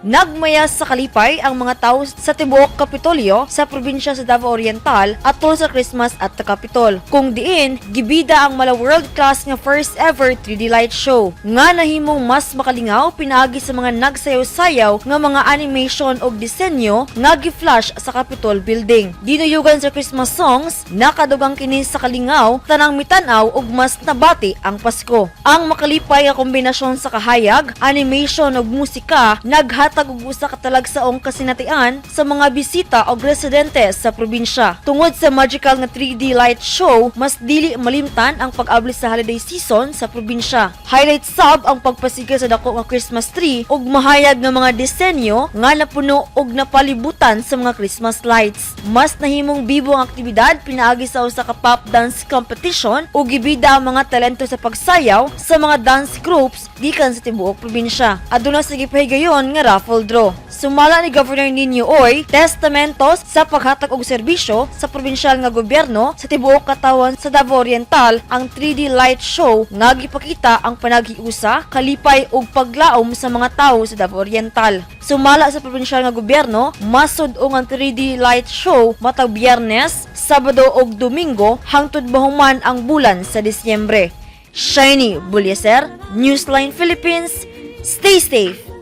Nagmaya sa kalipay ang mga tao sa tibuok kapitolyo sa probinsya sa Davao Oriental atol sa Christmas at Kapitol. Kung diin, gibida ang mala world-class nga first ever 3D light show. Nga nahimong mas makalingaw pinaagi sa mga nagsayaw-sayaw nga mga animation o disenyo nga gi-flash sa Capitol building. Dinuyugan sa Christmas songs, nakadugang kini sa kalingaw, tanang mitanaw ug mas nabati ang Pasko. Ang makalipay nga kombinasyon sa kahayag, animation ug musika naghatag og usa ka talagsaong kasinatian sa mga bisita o residente sa probinsya. Tungod sa magical nga 3D light show, mas dili malimtan ang pag-abli sa holiday season sa probinsya. Highlight sab ang pagpasigil sa dako nga Christmas tree ug mahayag nga mga disenyo nga napuno og napalibutan sa mga Christmas lights. Mas nahimong bibo ang aktibidad pinaagi sa usa ka pop dance competition ug gibida ang mga talento sa pagsayaw sa mga dance groups gikan sa tibuok probinsya. Aduna sa gipahigayon nga raffle draw. Sumala ni Governor Nino Oy testamentos sa paghatag og serbisyo sa probinsyal nga gobyerno sa tibuok katawan sa Davao Oriental ang 3D light show nga gipakita ang panaghiusa, kalipay ug paglaom sa mga tawo sa Davao Oriental. Sumala sa probinsyal nga gobyerno, masud-ong ang 3D light show matag Biyernes, Sabado ug Domingo hangtod mahuman ang bulan sa Disyembre. Shiny Bulyeser, Newsline Philippines. Stay safe.